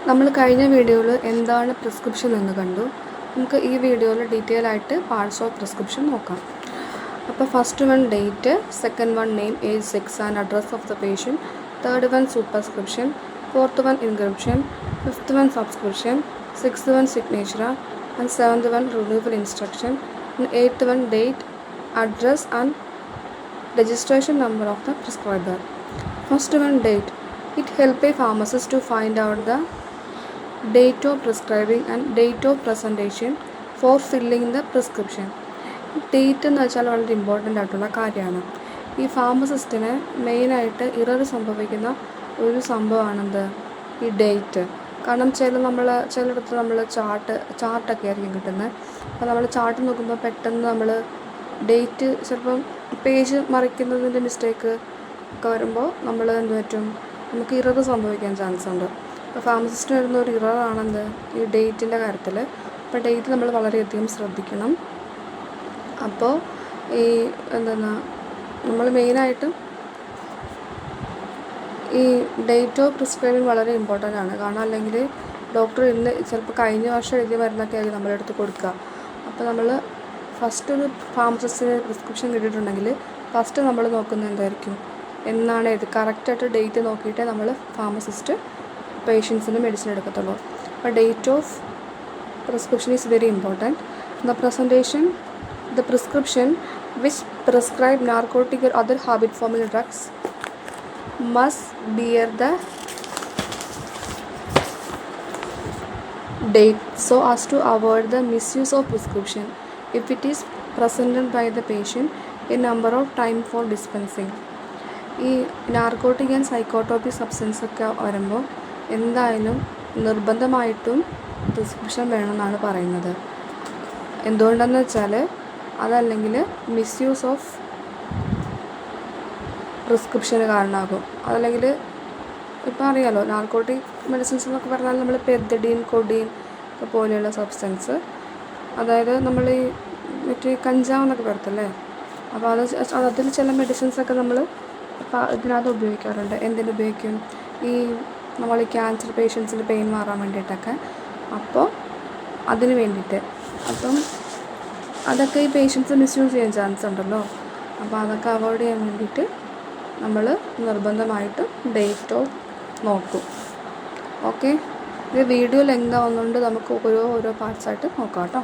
നമ്മൾ കഴിഞ്ഞ വീഡിയോയിൽ എന്താണ് പ്രിസ്ക്രിപ്ഷൻ എന്ന് കണ്ടു. നമുക്ക് ഈ വീഡിയോയിൽ ഡീറ്റെയിൽ ആയിട്ട് പാർട്സ് ഓഫ് പ്രിസ്ക്രിപ്ഷൻ നോക്കാം. അപ്പോൾ first one date, second one name, age, sex and address of the patient, third one സൂപ്പർസ്ക്രിപ്ഷൻ, fourth one inscription, fifth one subscription, sixth one signature and seventh one renewal instruction, eighth one date, address and registration number of the prescriber. First one, date. It helps a pharmacist to find out the date of prescribing and date of presentation for filling the prescription. Date എന്ന് വെച്ചാൽ വളരെ important ആയിട്ടുള്ള കാര്യമാണ്. ഈ ഫാർമസിസ്റ്റിന് മെയിനായിട്ട് error സംഭവിക്കുന്ന ഒരു സംഭവമാണെന്ത്, ഈ ഡേറ്റ്. കാരണം ചിലയിടത്ത് നമ്മൾ ചാർട്ടൊക്കെ ആയിരിക്കും കിട്ടുന്നത്. അപ്പോൾ നമ്മൾ ചാർട്ട് നോക്കുമ്പോൾ പെട്ടെന്ന് നമ്മൾ ഡേറ്റ് ചിലപ്പം പേജ് മറിക്കുന്നതിൻ്റെ മിസ്റ്റേക്ക് ഒക്കെ വരുമ്പോൾ നമ്മൾ എന്ത് പറ്റും, നമുക്ക് ഇറർ സംഭവിക്കാൻ ചാൻസ് ഉണ്ട്. അപ്പോൾ ഫാർമസിസ്റ്റിന് വരുന്ന ഒരു ഇററാണെന്ത്, ഈ ഡേറ്റിൻ്റെ കാര്യത്തിൽ. അപ്പോൾ ഡേറ്റ് നമ്മൾ വളരെയധികം ശ്രദ്ധിക്കണം. അപ്പോൾ ഈ നമ്മൾ മെയിനായിട്ടും ഈ ഡേറ്റ് ഓഫ് പ്രിസ്ക്രൈബിങ് വളരെ ഇമ്പോർട്ടൻ്റ് ആണ്. കാരണം അല്ലെങ്കിൽ ഡോക്ടർ ഇന്ന് ചിലപ്പോൾ കഴിഞ്ഞ വർഷം എഴുതിയ മരുന്നൊക്കെ ആയിരിക്കും നമ്മളെടുത്ത് കൊടുക്കുക. അപ്പോൾ നമ്മൾ ഫസ്റ്റ് ഒരു ഫാർമസിസ്റ്റിന് പ്രിസ്ക്രിപ്ഷൻ കിട്ടിയിട്ടുണ്ടെങ്കിൽ ഫസ്റ്റ് നമ്മൾ നോക്കുന്നത് എന്തായിരിക്കും, എന്നാണ് കറക്റ്റായിട്ട് ഡേറ്റ് നോക്കിയിട്ടേ നമ്മൾ ഫാർമസിസ്റ്റ് പേഷ്യൻസിന് മെഡിസിൻ എടുക്കത്തുള്ളൂ. അപ്പോൾ date of prescription is very important. The prescription which prescribe narcotic or other habit forming drugs must bear the date so as to avoid the misuse of prescription if it is presented by the patient a number of time for dispensing. ഈ narcotic and psychotropic substance ഒക്കെ വരുമ്പോൾ എന്തായാലും നിർബന്ധമായിട്ടും prescription വേണമെന്നാണ് പറയുന്നത്. എന്തുകൊണ്ടെന്ന് വെച്ചാൽ അതല്ലെങ്കിൽ മിസ്യൂസ് ഓഫ് പ്രിസ്ക്രിപ്ഷന് കാരണമാകും. അതല്ലെങ്കിൽ ഇപ്പോൾ അറിയാമല്ലോ, നാർക്കോട്ടിക് മെഡിസിൻസ് എന്നൊക്കെ പറഞ്ഞാൽ നമ്മൾ പെർദഡീൻ, കൊഡീൻ പോലെയുള്ള സബ്സ്റ്റൻസ്, അതായത് നമ്മൾ ഈ മറ്റേ കഞ്ചാവ് എന്നൊക്കെ പറയത്തല്ലേ, അപ്പോൾ അതിൽ ചില മെഡിസിൻസൊക്കെ നമ്മൾ ഇതിനകത്ത് ഉപയോഗിക്കാറുണ്ട്. എന്തിനുപയോഗിക്കും, ഈ നമ്മൾ ഈ ക്യാൻസർ പേഷ്യൻസിൻ്റെ പെയിൻ മാറാൻ വേണ്ടിയിട്ടൊക്കെ. അപ്പോൾ അതിന് വേണ്ടിയിട്ട് അപ്പം അതൊക്കെ ഈ പേഷ്യൻസ് മിസ്യൂസ് ചെയ്യാൻ ചാൻസ് ഉണ്ടല്ലോ. അപ്പോൾ അതൊക്കെ അവോയ്ഡ് ചെയ്യാൻ വേണ്ടിയിട്ട് നമ്മൾ നിർബന്ധമായിട്ടും ഡേറ്റ് നോക്കും. ഓക്കെ, ഇത് വീഡിയോ ലെങ്ത് ആവുന്നതുകൊണ്ട് നമുക്ക് ഓരോ പാർട്സായിട്ട് നോക്കാം കേട്ടോ.